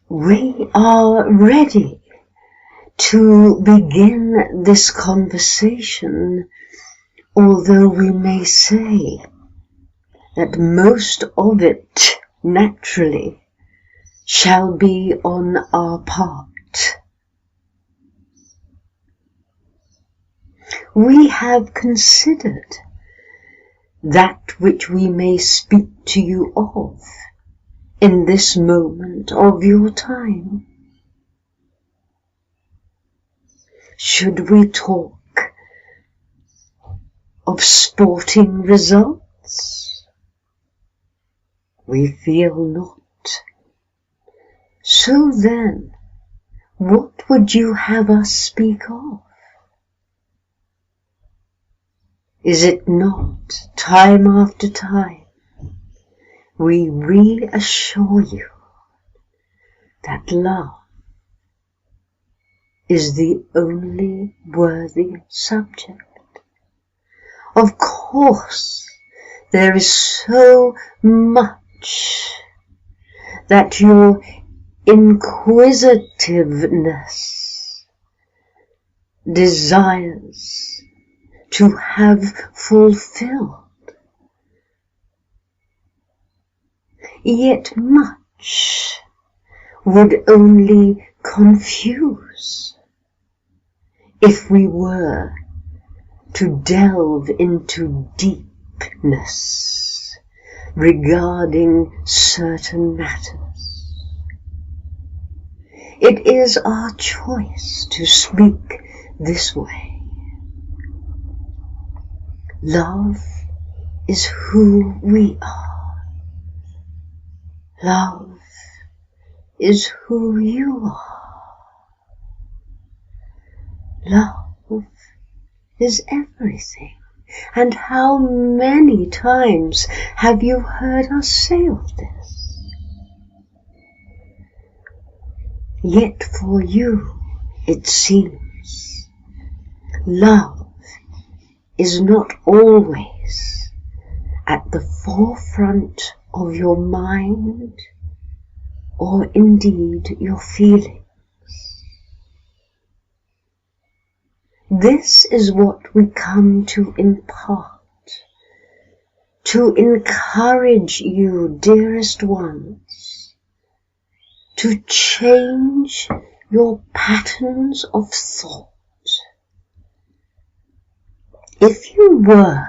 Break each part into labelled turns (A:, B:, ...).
A: We are ready to begin this conversation, although we may say that most of it naturally shall be on our part. We have considered that which we may speak to you of in this moment of your time. Should we talk of sporting results? We feel not. So then, what would you have us speak of? Is it not, time after time, we reassure you that love is the only worthy subject? Of course, there is so much that your inquisitiveness desires to have fulfilled. Yet much would only confuse if we were to delve into deepness regarding certain matters. It is our choice to speak this way. Love is who we are. Love is who you are. Love is everything. And how many times have you heard us say of this? Yet for you, it seems, love is not always at the forefront of your mind or indeed your feelings. This is what we come to impart, to encourage you, dearest ones, to change your patterns of thought. If you were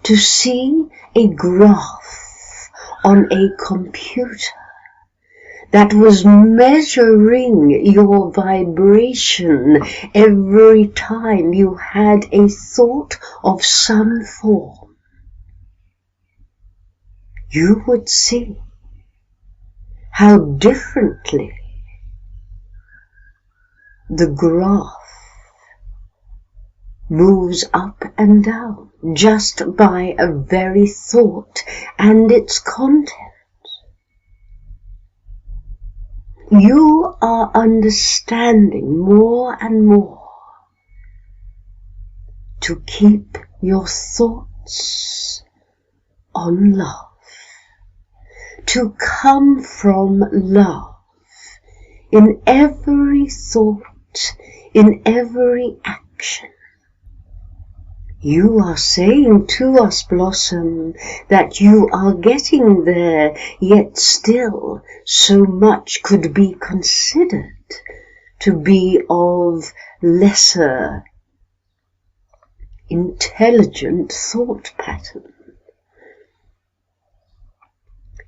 A: to see a graph on a computer that was measuring your vibration every time you had a thought of some form, you would see how differently the graph moves up and down just by a very thought and its content. You are understanding more and more to keep your thoughts on love, to come from love in every thought, in every action. You are saying to us, Blossom, that you are getting there, yet still so much could be considered to be of lesser intelligent thought pattern.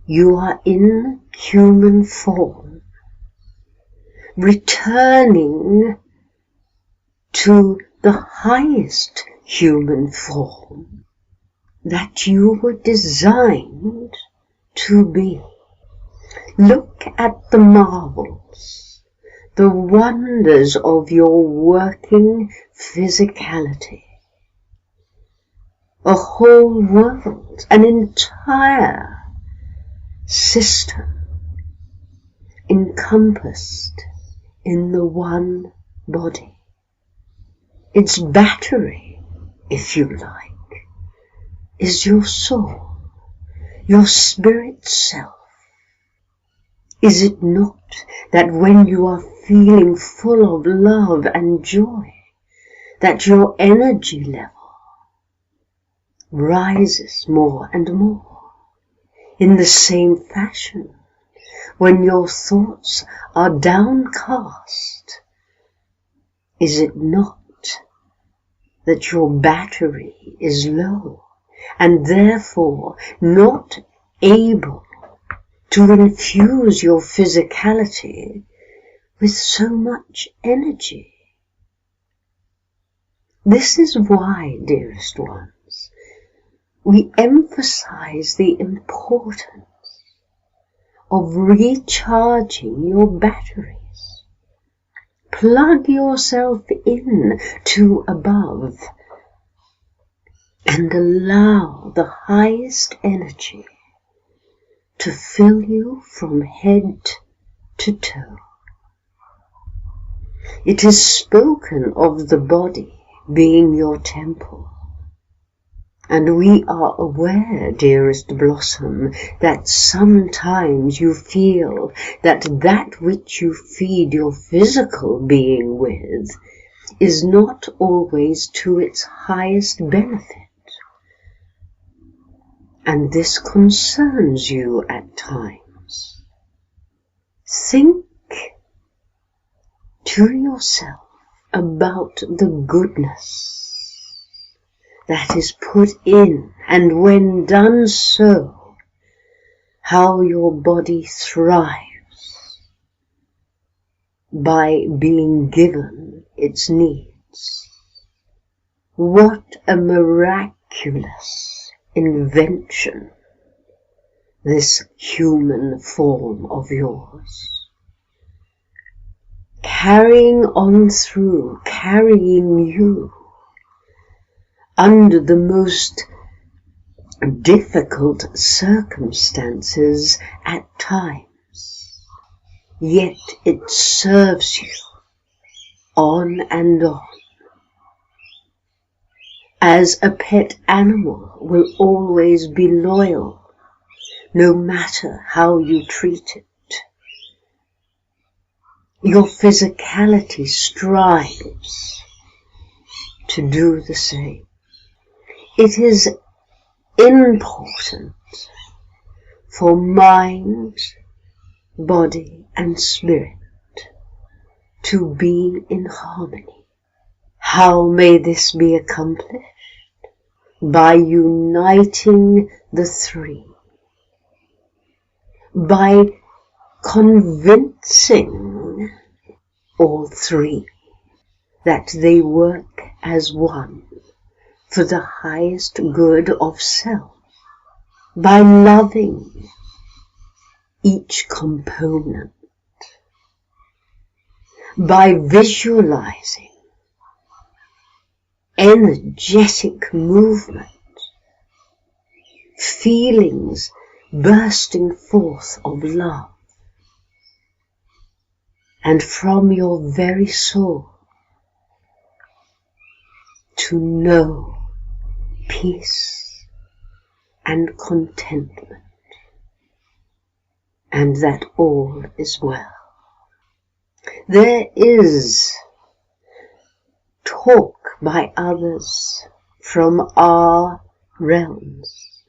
A: You are in human form, returning to the highest human form that you were designed to be. Look at the marvels, the wonders of your working physicality. A whole world, an entire system encompassed in the one body. Its battery, if you like, is your soul, your spirit self. Is it not that when you are feeling full of love and joy, that your energy level rises more and more. In the same fashion, when your thoughts are downcast, is it not that your battery is low and therefore not able to infuse your physicality with so much energy? This is why, dearest ones, we emphasize the importance of recharging your batteries. Plug yourself in to above and allow the highest energy to fill you from head to toe. It is spoken of the body being your temple. And we are aware, dearest Blossom, that sometimes you feel that that which you feed your physical being with is not always to its highest benefit. And this concerns you at times. Think to yourself about the goodness that is put in, and when done so, how your body thrives by being given its needs. What a miraculous invention, this human form of yours. Carrying on through, carrying you under the most difficult circumstances at times, yet it serves you on and on. As a pet animal will always be loyal, no matter how you treat it. Your physicality strives to do the same. It is important for mind, body, and spirit to be in harmony. How may this be accomplished? By uniting the three, by convincing all three that they work as one for the highest good of self, by loving each component, by visualizing energetic movement, feelings bursting forth of love, and from your very soul to know peace and contentment, and that all is well. There is talk by others from our realms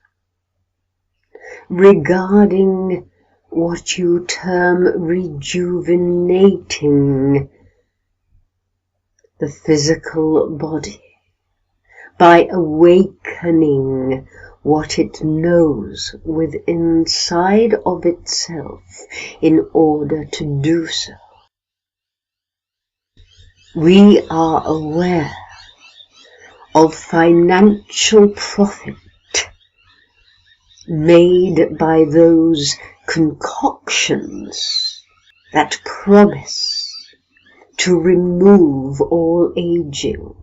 A: regarding what you term rejuvenating the physical body by awakening what it knows within inside of itself in order to do so. We are aware of financial profit made by those concoctions that promise to remove all aging.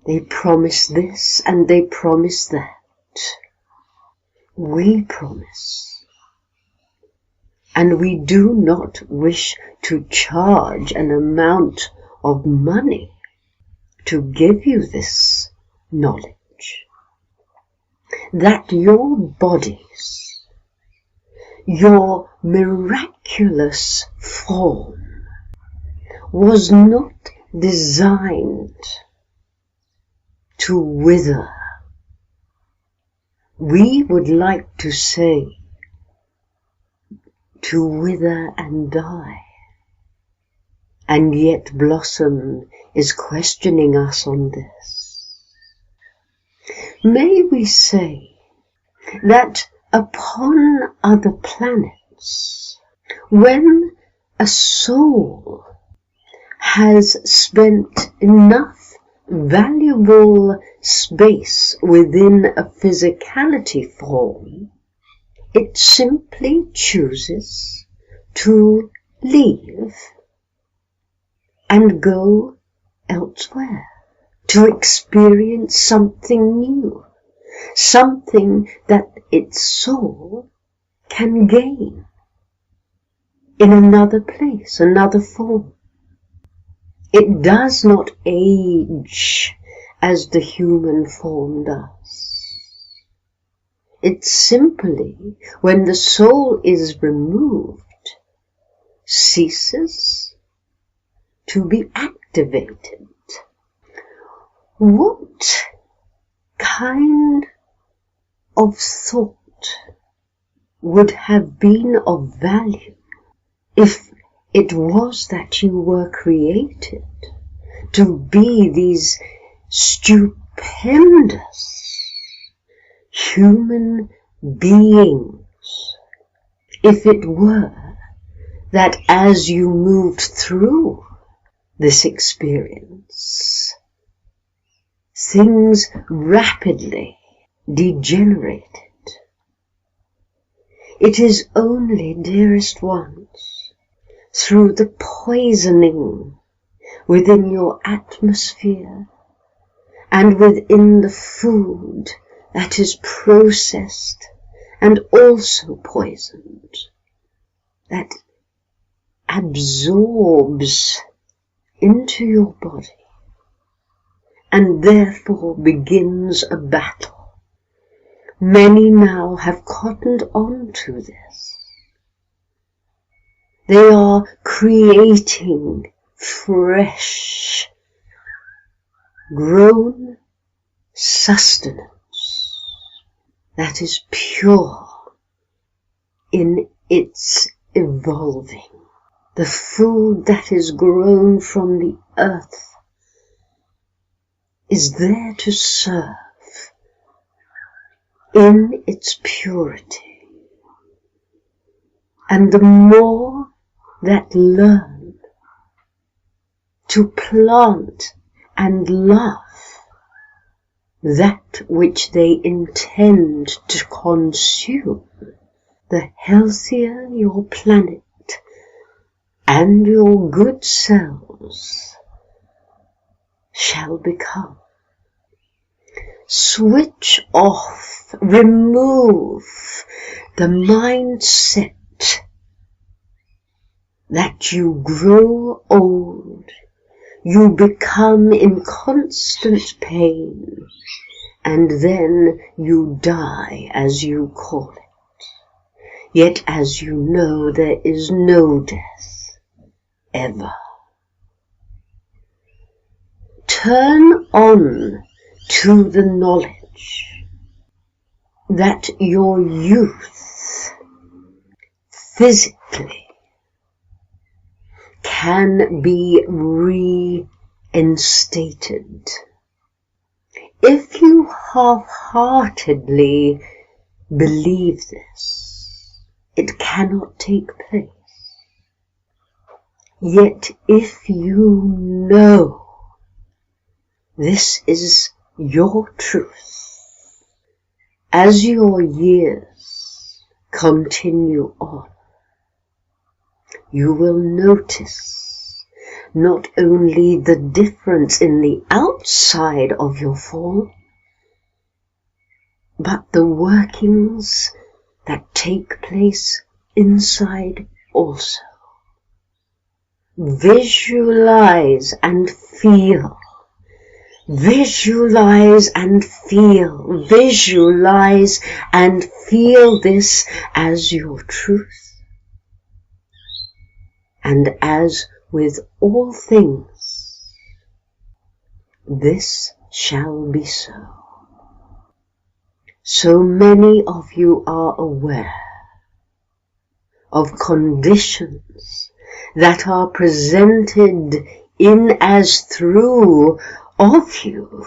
A: They promise this and they promise that. We promise. And we do not wish to charge an amount of money to give you this knowledge, that your bodies your miraculous form was not designed to wither. We would like to say, to wither and die. And yet Blossom is questioning us on this. May we say that upon other planets, when a soul has spent enough valuable space within a physicality form, it simply chooses to leave and go elsewhere, to experience something new, something that its soul can gain in another place, another form. It does not age as the human form does. It simply, when the soul is removed, ceases to be activated. What kind of thought would have been of value if it was that you were created to be these stupendous human beings? If it were that as you moved through this experience, things rapidly degenerated. It is only, dearest ones, through the poisoning within your atmosphere and within the food that is processed and also poisoned, that absorbs into your body and therefore begins a battle. Many now have cottoned on to this. They are creating fresh, grown sustenance that is pure in its evolving. The food that is grown from the earth is there to serve in its purity. And the more that learn to plant and love that which they intend to consume, the healthier your planet and your good cells shall become. Switch off, remove the mindset that you grow old, you become in constant pain, and then you die, as you call it. Yet, as you know, there is no death, ever. Turn on to the knowledge that your youth physically can be reinstated. If you half-heartedly believe this, it cannot take place. Yet if you know this is your truth, as your years continue on, you will notice not only the difference in the outside of your form, but the workings that take place inside also. Visualize and feel Visualize and feel this as your truth. And as with all things, this shall be so. So many of you are aware of conditions that are presented in as through of you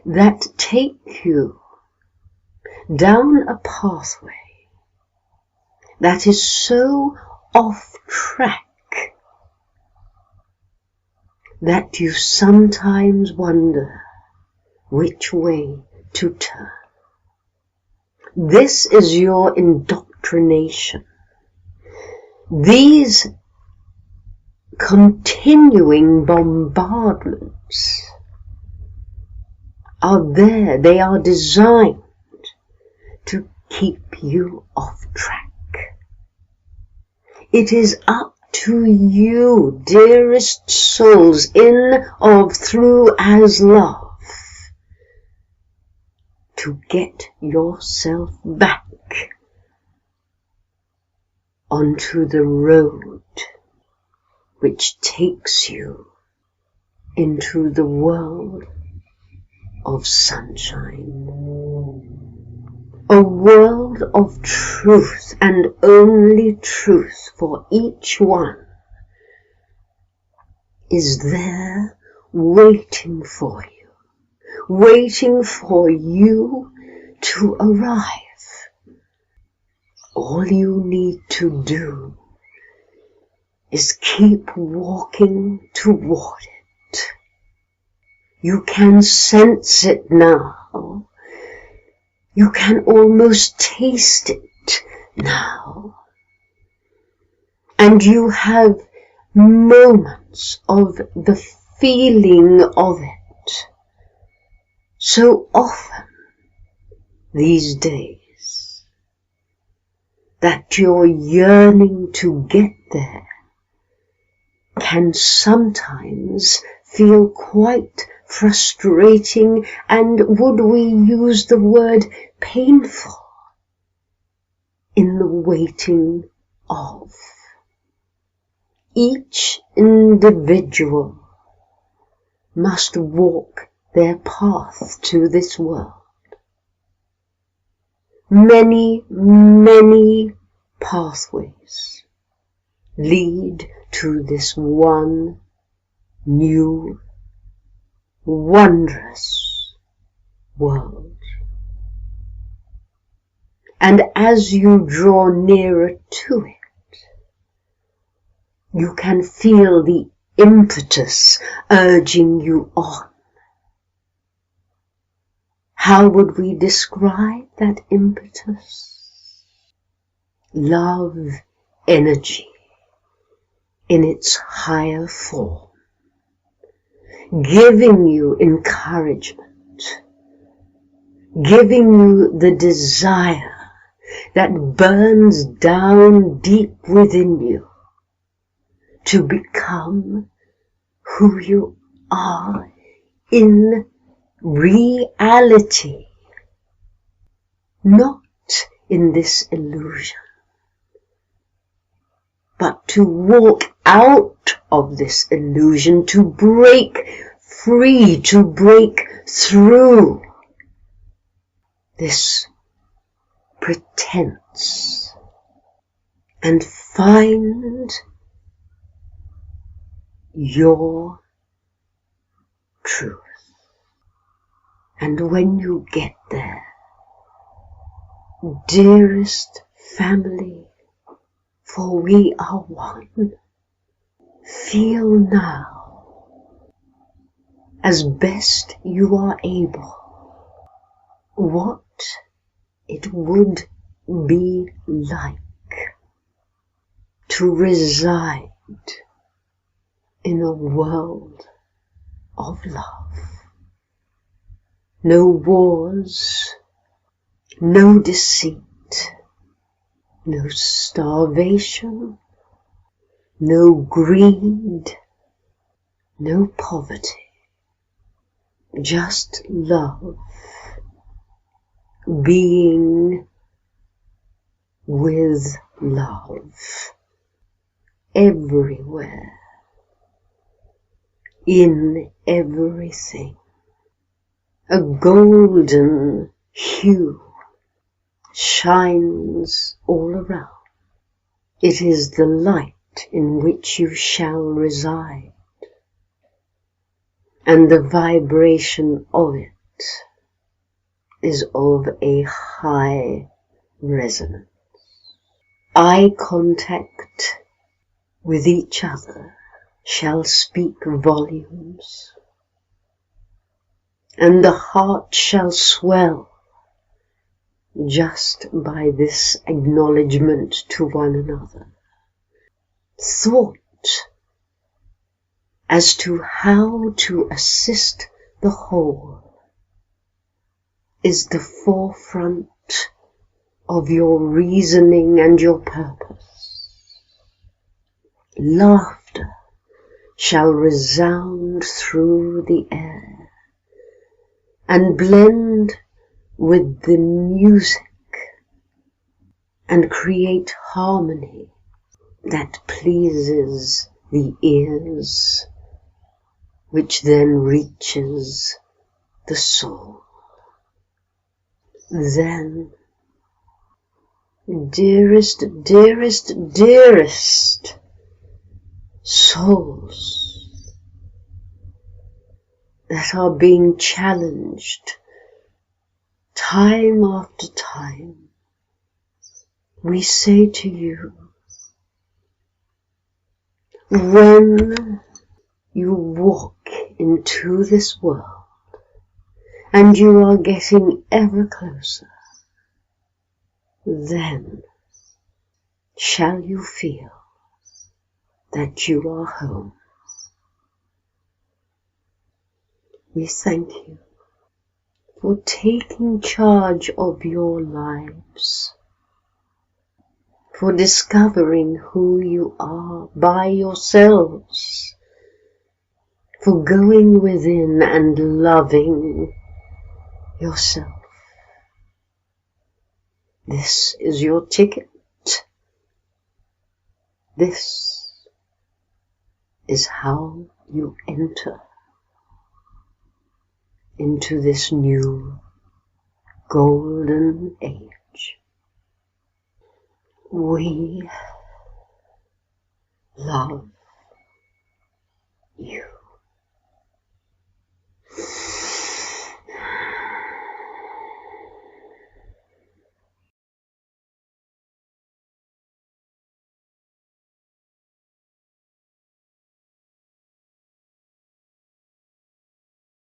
A: that take you down a pathway that is so off track that you sometimes wonder which way to turn. This is your indoctrination. These continuing bombardments are there. They are designed to keep you off track. It is up to you, dearest souls, in, of, through, as love, to get yourself back onto the road which takes you into the world of sunshine. A world of truth and only truth, for each one is there waiting for you to arrive. All you need to do is keep walking toward it. You can sense it now. You can almost taste it now. And you have moments of the feeling of it. So often these days that your yearning to get there can sometimes feel quite frustrating and, would we use the word, painful in the waiting of. Each individual must walk their path to this world. Many, many pathways lead to this one new, wondrous world. And as you draw nearer to it, you can feel the impetus urging you on. How would we describe that impetus? Love energy in its higher form, giving you encouragement, giving you the desire that burns down deep within you to become who you are in reality, not in this illusion, but to walk out of this illusion, to break free, to break through this pretense and find your truth. And when you get there, dearest family, for we are one, feel now, as best you are able, what it would be like to reside in a world of love. No wars, no deceit, no starvation, no greed, no poverty. just love, being with love, everywhere, in everything. A golden hue shines all around. It is the light in which you shall reside, and the vibration of it is of a high resonance. Eye contact with each other shall speak volumes, and the heart shall swell just by this acknowledgement to one another. Thought as to how to assist the whole is the forefront of your reasoning and your purpose. Laughter shall resound through the air and blend with the music and create harmony that pleases the ears, which then reaches the soul. Then, dearest, dearest, dearest souls that are being challenged time after time, we say to you, when you walk into this world and you are getting ever closer, then shall you feel that you are home. We thank you for taking charge of your lives, for discovering who you are by yourselves, for going within and loving yourself. This is your ticket. This is how you enter into this new golden age. We love you.